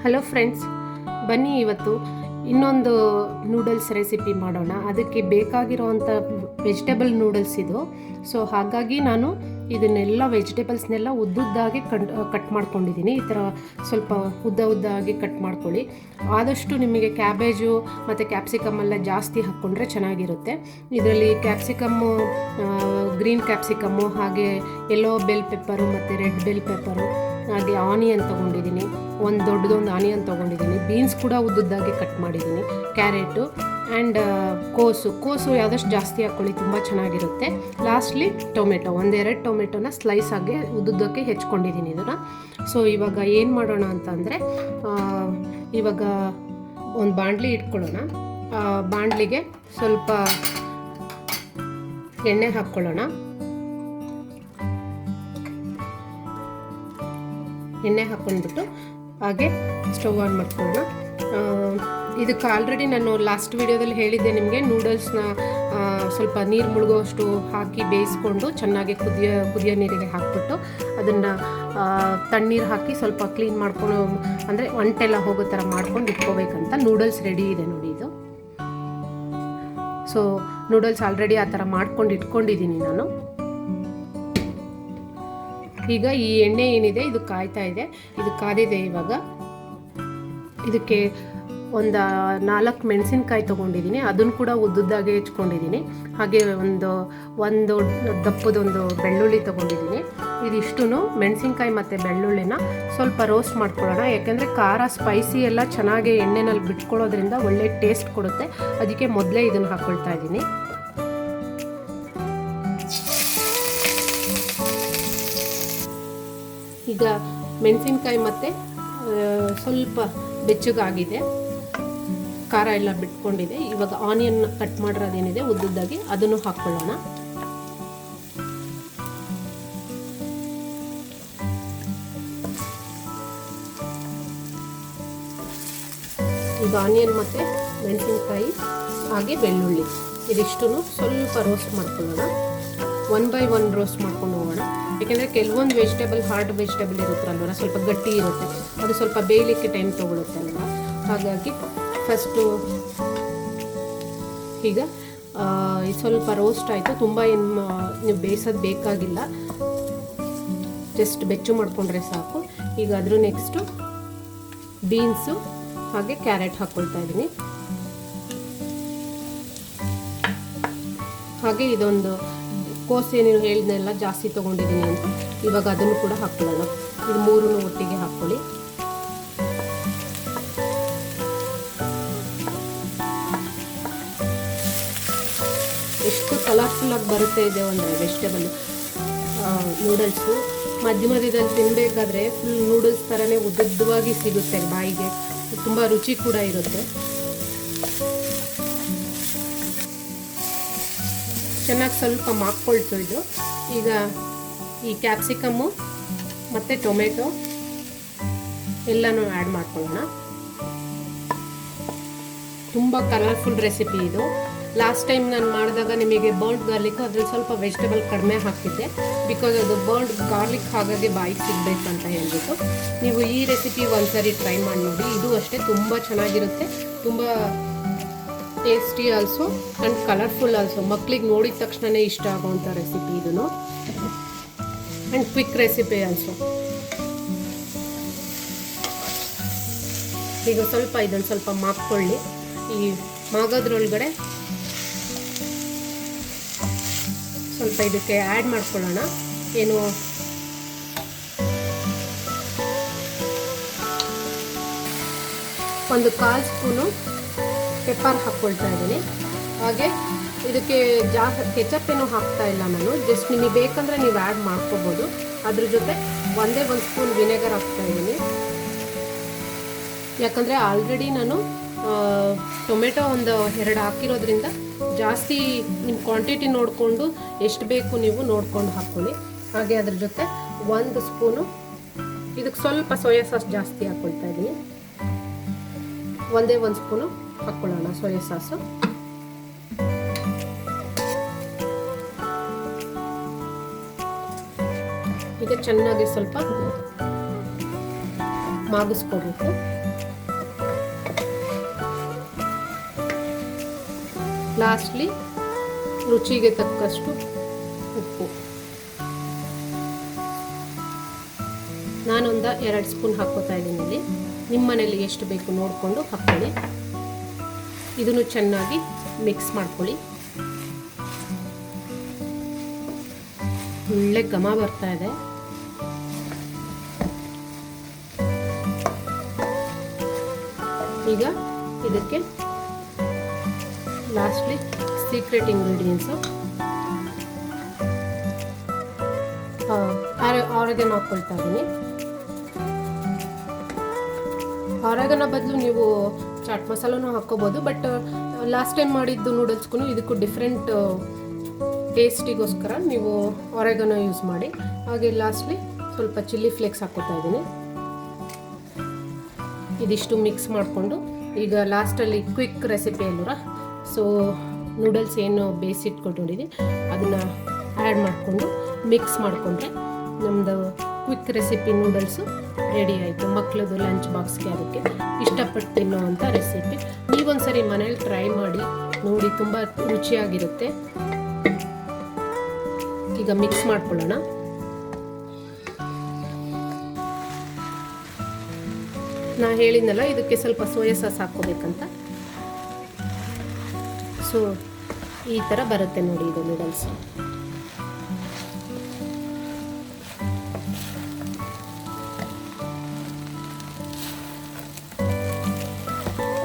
Hello friends, ಬನ್ನಿ ಇವತ್ತು ಇನ್ನೊಂದು ನೂಡಲ್ಸ್ ರೆಸಿಪಿ ಮಾಡೋಣ. ಅದಕ್ಕೆ ಬೇಕಾಗಿರೋವಂಥ ವೆಜಿಟೇಬಲ್ ನೂಡಲ್ಸ್ ಇದು. ಸೊ ಹಾಗಾಗಿ ನಾನು ಇದನ್ನೆಲ್ಲ ವೆಜಿಟೇಬಲ್ಸ್ನೆಲ್ಲ ಉದ್ದುದ್ದಾಗಿ ಕಟ್ ಮಾಡ್ಕೊಂಡಿದ್ದೀನಿ. ಈ ಥರ ಸ್ವಲ್ಪ ಉದ್ದಾಗಿ ಕಟ್ ಮಾಡ್ಕೊಳ್ಳಿ. ಆದಷ್ಟು ನಿಮಗೆ ಕ್ಯಾಬೇಜು ಮತ್ತು ಕ್ಯಾಪ್ಸಿಕಮ್ ಎಲ್ಲ ಜಾಸ್ತಿ ಹಾಕ್ಕೊಂಡ್ರೆ ಚೆನ್ನಾಗಿರುತ್ತೆ. ಇದರಲ್ಲಿ ಕ್ಯಾಪ್ಸಿಕಮ್ಮು, ಗ್ರೀನ್ ಕ್ಯಾಪ್ಸಿಕಮ್ಮು, ಹಾಗೆ ಯೆಲ್ಲೋ ಬೆಲ್ ಪೆಪ್ಪರು ಮತ್ತು ರೆಡ್ ಬೆಲ್ ಪೆಪ್ಪರು, ಹಾಗೆ ಆನಿಯನ್ ತೊಗೊಂಡಿದ್ದೀನಿ, ಒಂದು ದೊಡ್ಡದೊಂದು ಆನಿಯನ್ ತೊಗೊಂಡಿದ್ದೀನಿ, ಬೀನ್ಸ್ ಕೂಡ ಉದ್ದುದ್ದಾಗಿ ಕಟ್ ಮಾಡಿದ್ದೀನಿ, ಕ್ಯಾರೆಟು ಆ್ಯಂಡ್ ಕೋಸು ಆದಷ್ಟು ಜಾಸ್ತಿ ಹಾಕ್ಕೊಳ್ಳಿ, ತುಂಬ ಚೆನ್ನಾಗಿರುತ್ತೆ. ಲಾಸ್ಟ್ಲಿ ಟೊಮೆಟೊ, ಒಂದೆರಡು ಟೊಮೆಟೊನ ಸ್ಲೈಸ್ ಆಗಿ ಉದ್ದುದ್ದಕ್ಕೆ ಹೆಚ್ಕೊಂಡಿದ್ದೀನಿ ಇದನ್ನು. ಸೊ ಇವಾಗ ಏನು ಮಾಡೋಣ ಅಂತಂದರೆ, ಇವಾಗ ಒಂದು ಬಾಣಲಿ ಇಟ್ಕೊಳ್ಳೋಣ. ಬಾಣಲಿಗೆ ಸ್ವಲ್ಪ ಎಣ್ಣೆ ಹಾಕ್ಕೊಳ್ಳೋಣ. ಎಣ್ಣೆ ಹಾಕ್ಕೊಂಡ್ಬಿಟ್ಟು ಹಾಗೆ ಸ್ಟವ್ ಆನ್ ಮಾಡ್ಕೊಳ್ಳೋಣ. ಇದಕ್ಕೆ ಆಲ್ರೆಡಿ ನಾನು ಲಾಸ್ಟ್ ವಿಡಿಯೋದಲ್ಲಿ ಹೇಳಿದ್ದೆ ನಿಮಗೆ, ನೂಡಲ್ಸ್ನ ಸ್ವಲ್ಪ ನೀರು ಮುಳುಗೋಷ್ಟು ಹಾಕಿ ಬೇಯಿಸ್ಕೊಂಡು ಚೆನ್ನಾಗಿ ಕುದಿಯೋ ನೀರಿಗೆ ಹಾಕ್ಬಿಟ್ಟು ಅದನ್ನು ತಣ್ಣೀರು ಹಾಕಿ ಸ್ವಲ್ಪ ಕ್ಲೀನ್ ಮಾಡ್ಕೊಂಡು, ಅಂದರೆ ಒಂಟೆಲ್ಲ ಹೋಗೋ ಥರ ಮಾಡ್ಕೊಂಡು ಇಟ್ಕೋಬೇಕಂತ. ನೂಡಲ್ಸ್ ರೆಡಿ ಇದೆ ನೋಡಿ ಇದು. ಸೊ ನೂಡಲ್ಸ್ ಆಲ್ರೆಡಿ ಆ ಥರ ಮಾಡ್ಕೊಂಡು ಇಟ್ಕೊಂಡಿದ್ದೀನಿ ನಾನು. ಈಗ ಈ ಎಣ್ಣೆ ಏನಿದೆ ಇದು ಕಾಯ್ತಾ ಇದೆ, ಇದು ಕಾದಿದೆ. ಇವಾಗ ಇದಕ್ಕೆ ಒಂದು 4 ಮೆಣಸಿನ್ಕಾಯಿ ತೊಗೊಂಡಿದ್ದೀನಿ, ಅದನ್ನು ಕೂಡ ಉದ್ದುದ್ದಾಗೆ ಹೆಚ್ಕೊಂಡಿದ್ದೀನಿ. ಹಾಗೆ ಒಂದು ದಪ್ಪದೊಂದು ಬೆಳ್ಳುಳ್ಳಿ ತೊಗೊಂಡಿದ್ದೀನಿ. ಇದಿಷ್ಟು ಮೆಣಸಿನ್ಕಾಯಿ ಮತ್ತು ಬೆಳ್ಳುಳ್ಳಿನ ಸ್ವಲ್ಪ ರೋಸ್ಟ್ ಮಾಡ್ಕೊಳ್ಳೋಣ. ಯಾಕೆಂದರೆ ಖಾರ ಸ್ಪೈಸಿ ಎಲ್ಲ ಚೆನ್ನಾಗಿ ಎಣ್ಣೆನಲ್ಲಿ ಬಿಟ್ಕೊಳ್ಳೋದ್ರಿಂದ ಒಳ್ಳೆ ಟೇಸ್ಟ್ ಕೊಡುತ್ತೆ. ಅದಕ್ಕೆ ಮೊದಲೇ ಇದನ್ನು ಹಾಕ್ಕೊಳ್ತಾ ಇದ್ದೀನಿ. ಈಗ ಮೆಣಸಿನ್ಕಾಯಿ ಮತ್ತು ಸ್ವಲ್ಪ ಬೆಚ್ಚಗಾಗಿದೆ, ಖಾರ ಎಲ್ಲ ಬಿಟ್ಕೊಂಡಿದೆ. ಇವಾಗ ಆನಿಯನ್ ಕಟ್ ಮಾಡಿರೋದೇನಿದೆ ಉದ್ದುದ್ದಾಗಿ ಅದನ್ನು ಹಾಕ್ಕೊಳ್ಳೋಣ. ಈಗ ಆನಿಯನ್ ಮತ್ತು ಮೆಣಸಿನ್ಕಾಯಿ ಹಾಗೆ ಬೆಳ್ಳುಳ್ಳಿ ಇದಿಷ್ಟು ಸ್ವಲ್ಪ ರೋಸ್ಟ್ ಮಾಡ್ಕೊಳ್ಳೋಣ. 1 by 1 ರೋಸ್ಟ್ ಮಾಡ್ಕೊಂಡು ಹೋಗೋಣ. ಯಾಕೆಂದರೆ ಕೆಲವೊಂದು ಹಾರ್ಡ್ ವೆಜಿಟೇಬಲ್ ಇರುತ್ತಲ್ವ, ಸ್ವಲ್ಪ ಗಟ್ಟಿ ಇರುತ್ತೆ, ಅದು ಸ್ವಲ್ಪ ಬೇಯಲಿಕ್ಕೆ ಟೈಮ್ ತೊಗೊಳುತ್ತೆ ಅಲ್ವ. ಹಾಗಾಗಿ ಫಸ್ಟು ಈಗ ಸ್ವಲ್ಪ ರೋಸ್ಟ್ ಆಯಿತು. ತುಂಬ ಏನು ನೀವು ಬೇಯಿಸೋದು ಬೇಕಾಗಿಲ್ಲ, ಜಸ್ಟ್ ಬೆಚ್ಚು ಮಾಡಿಕೊಂಡ್ರೆ ಸಾಕು. ಈಗ ಅದ್ರ ನೆಕ್ಸ್ಟು ಬೀನ್ಸು ಹಾಗೆ ಕ್ಯಾರೆಟ್ ಹಾಕ್ಕೊಳ್ತಾ ಇದ್ದೀನಿ. ಹಾಗೆ ಇದೊಂದು ಕೋಸು ಏನೇನು ಹೇಳಿದ್ನೆಲ್ಲ ಜಾಸ್ತಿ ತೊಗೊಂಡಿದ್ದೀನಿ ಅಂತ, ಇವಾಗ ಅದನ್ನು ಕೂಡ ಹಾಕ್ಕೊಳ್ಳೋಣ. ಇದು 3 ಒಟ್ಟಿಗೆ ಹಾಕ್ಕೊಳ್ಳಿ. ಎಷ್ಟು ಕಲರ್ಫುಲ್ಲಾಗಿ ಬರುತ್ತೆ ಇದೆ ಅಂದರೆ ವೆಜಿಟೇಬಲ್ ನೂಡಲ್ಸು. ಮಧ್ಯದಲ್ಲಿ ತಿನ್ನಬೇಕಾದ್ರೆ ಫುಲ್ ನೂಡಲ್ಸ್ ಥರನೇ ಉದ್ದುದ್ದವಾಗಿ ಸಿಗುತ್ತೆ ಬಾಯಿಗೆ, ತುಂಬ ರುಚಿ ಕೂಡ ಇರುತ್ತೆ. ಚೆನ್ನಾಗಿ ಸ್ವಲ್ಪ ಮಾಕ್ಕೊಳ್ತು ಇದು. ಈಗ ಈ ಕ್ಯಾಪ್ಸಿಕಮ್ಮು ಮತ್ತು ಟೊಮೆಟೊ ಎಲ್ಲನೂ ಆ್ಯಡ್ ಮಾಡ್ಕೊಳ್ಳೋಣ. ತುಂಬ ಕಲರ್ಫುಲ್ ರೆಸಿಪಿ ಇದು. ಲಾಸ್ಟ್ ಟೈಮ್ ನಾನು ಮಾಡಿದಾಗ ನಿಮಗೆ ಬರ್ನ್ಡ್ ಗಾರ್ಲಿಕ್, ಅದ್ರಲ್ಲಿ ಸ್ವಲ್ಪ ವೆಜಿಟೇಬಲ್ ಕಡಿಮೆ ಹಾಕಿದ್ದೆ, ಬಿಕಾಸ್ ಅದು ಬರ್ನ್ಡ್ ಗಾರ್ಲಿಕ್ ಹಾಗಾಗಿ ಬಾಯಿಗೆ ಸಿಗಬೇಕಂತ ಹೇಳ್ಬಿಟ್ಟು. ನೀವು ಈ ರೆಸಿಪಿ ಒಂದ್ಸರಿ ಟ್ರೈ ಮಾಡಿ ನೋಡಿ. ಇದು ಅಷ್ಟೇ ತುಂಬ ಚೆನ್ನಾಗಿರುತ್ತೆ, ತುಂಬ tasty also and colourful also. ಮಕ್ಳಿಗೆ ನೋಡಿದ ತಕ್ಷಣವೇ ಇಷ್ಟ ಆಗುವಂಥ ರೆಸಿಪಿ ಇದನ್ನು, ಆ್ಯಂಡ್ ಕ್ವಿಕ್ ರೆಸಿಪಿ ಆಲ್ಸೋ. ಈಗ ಇದನ್ನು ಸ್ವಲ್ಪ ಮಾಕ್ಕೊಳ್ಳಿ. ಈ ಮಾಗೋದ್ರೊಳಗಡೆ ಸ್ವಲ್ಪ ಇದಕ್ಕೆ ಆ್ಯಡ್ ಮಾಡ್ಕೊಳ್ಳೋಣ. ಏನು ಒಂದು 1/4 ಸ್ಪೂನು ಪೆಪ್ಪರ್ ಹಾಕ್ಕೊಳ್ತಾ ಇದ್ದೀನಿ. ಹಾಗೆ ಇದಕ್ಕೆ ಕೆಚಪ್ ಏನೂ ಹಾಕ್ತಾ ಇಲ್ಲ ನಾನು, ಜಸ್ಟ್ ನಿಮಗೆ ಬೇಕಂದರೆ ನೀವು ಆ್ಯಡ್ ಮಾಡ್ಕೋಬೋದು. ಅದ್ರ ಜೊತೆ 1 ಸ್ಪೂನ್ ವಿನೆಗರ್ ಹಾಕ್ತಾ ಇದ್ದೀನಿ. ಯಾಕಂದರೆ ಆಲ್ರೆಡಿ ನಾನು ಟೊಮೆಟೊ 2 ಹಾಕಿರೋದ್ರಿಂದ ಜಾಸ್ತಿ ನಿಮ್ಮ ಕ್ವಾಂಟಿಟಿ ನೋಡಿಕೊಂಡು ಎಷ್ಟು ಬೇಕು ನೀವು ನೋಡ್ಕೊಂಡು ಹಾಕ್ಕೊಳ್ಳಿ. ಹಾಗೆ ಅದ್ರ ಜೊತೆ 1 ಸ್ಪೂನು ಇದಕ್ಕೆ ಸ್ವಲ್ಪ ಸೋಯಾ ಸಾಸ್ ಜಾಸ್ತಿ ಹಾಕ್ಕೊಳ್ತಾ ಇದ್ದೀನಿ. 1 ಸ್ಪೂನು ಹಾಕ್ಕೊಳ್ಳೋಣ ಸೋಯಾ ಸಾಸು. ಈಗ ಚೆನ್ನಾಗಿ ಸ್ವಲ್ಪ ಮಾಗಿಸ್ಕೋಬೇಕು. ಲಾಸ್ಟ್ಲಿ ರುಚಿಗೆ ತಕ್ಕಷ್ಟು ಉಪ್ಪು. ನಾನೊಂದು 2 ಸ್ಪೂನ್ ಹಾಕ್ಕೋತಾ ಇದ್ದೀನಿ ಇಲ್ಲಿ. ನಿಮ್ಮ ಮನೇಲಿ ಎಷ್ಟು ಬೇಕು ನೋಡಿಕೊಂಡು ಹಾಕ್ಕೊಳ್ಳಿ. ಇದನ್ನು ಚೆನ್ನಾಗಿ ಮಿಕ್ಸ್ ಮಾಡ್ಕೊಳ್ಳಿ. ಒಳ್ಳೆ ಘಮ ಬರ್ತಾ ಇದೆ. ಈಗ ಇದಕ್ಕೆ ಲಾಸ್ಟ್ಲಿ ಸೀಕ್ರೆಟ್ ಇಂಗ್ರೀಡಿಯೆಂಟ್ಸು ಆರೆಗನೋ ಹಾಕ್ಕೊಳ್ತಾ ಇದ್ದೀನಿ. ಆರೆಗನೋ ಬದಲು ನೀವು ಚಾಟ್ ಮಸಾಲನೂ ಹಾಕ್ಕೋಬೋದು, ಬಟ್ ಲಾಸ್ಟ್ ಟೈಮ್ ಮಾಡಿದ್ದು ನೂಡಲ್ಸ್ಗೂ ಇದಕ್ಕೂ ಡಿಫ್ರೆಂಟ್ ಟೇಸ್ಟಿಗೋಸ್ಕರ ನೀವು ಆರೆಗನೋ ಯೂಸ್ ಮಾಡಿ. ಹಾಗೆ ಲಾಸ್ಟ್ಲಿ ಸ್ವಲ್ಪ ಚಿಲ್ಲಿ ಫ್ಲೇಕ್ಸ್ ಹಾಕ್ಕೊತಾ ಇದ್ದೀನಿ. ಇದಿಷ್ಟು ಮಿಕ್ಸ್ ಮಾಡಿಕೊಂಡು ಈಗ ಲಾಸ್ಟಲ್ಲಿ ಕ್ವಿಕ್ ರೆಸಿಪಿ ಅಲ್ವರ, ಸೊ ನೂಡಲ್ಸ್ ಏನು ಬೇಯಿಸಿಟ್ಕೊಂಡಿದ್ದೀನಿ ಅದನ್ನು ಆ್ಯಡ್ ಮಾಡಿಕೊಂಡು ಮಿಕ್ಸ್ ಮಾಡಿಕೊಂಡ್ರೆ ನಮ್ಮದು ಕ್ವಿಕ್ ರೆಸಿಪಿ ನೂಡಲ್ಸು ರೆಡಿ ಆಯಿತು. ಮಕ್ಕಳದು ಲಂಚ್ ಬಾಕ್ಸ್ಗೆ ಅದಕ್ಕೆ ಇಷ್ಟಪಟ್ಟು ತಿನ್ನುವಂಥ ರೆಸಿಪಿ. ನೀವೊಂದ್ಸರಿ ಮನೇಲಿ ಟ್ರೈ ಮಾಡಿ ನೋಡಿ, ತುಂಬ ರುಚಿಯಾಗಿರುತ್ತೆ. ಈಗ ಮಿಕ್ಸ್ ಮಾಡ್ಕೊಳ್ಳೋಣ. ನಾ ಹೇಳಿದ್ನಲ್ಲ ಇದಕ್ಕೆ ಸ್ವಲ್ಪ ಸೋಯಾ ಸಾಸ್ ಹಾಕ್ಕೋಬೇಕಂತ. ಸೊ ಈ ಥರ ಬರುತ್ತೆ ನೋಡಿ ಇದು ನೂಡಲ್ಸ್.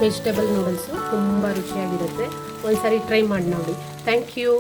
ವೆಜಿಟೇಬಲ್ ನೂಡಲ್ಸು ತುಂಬ ರುಚಿಯಾಗಿರುತ್ತೆ. ಒಂದ್ಸರಿ ಟ್ರೈ ಮಾಡಿ ನೋಡಿ. Thank you.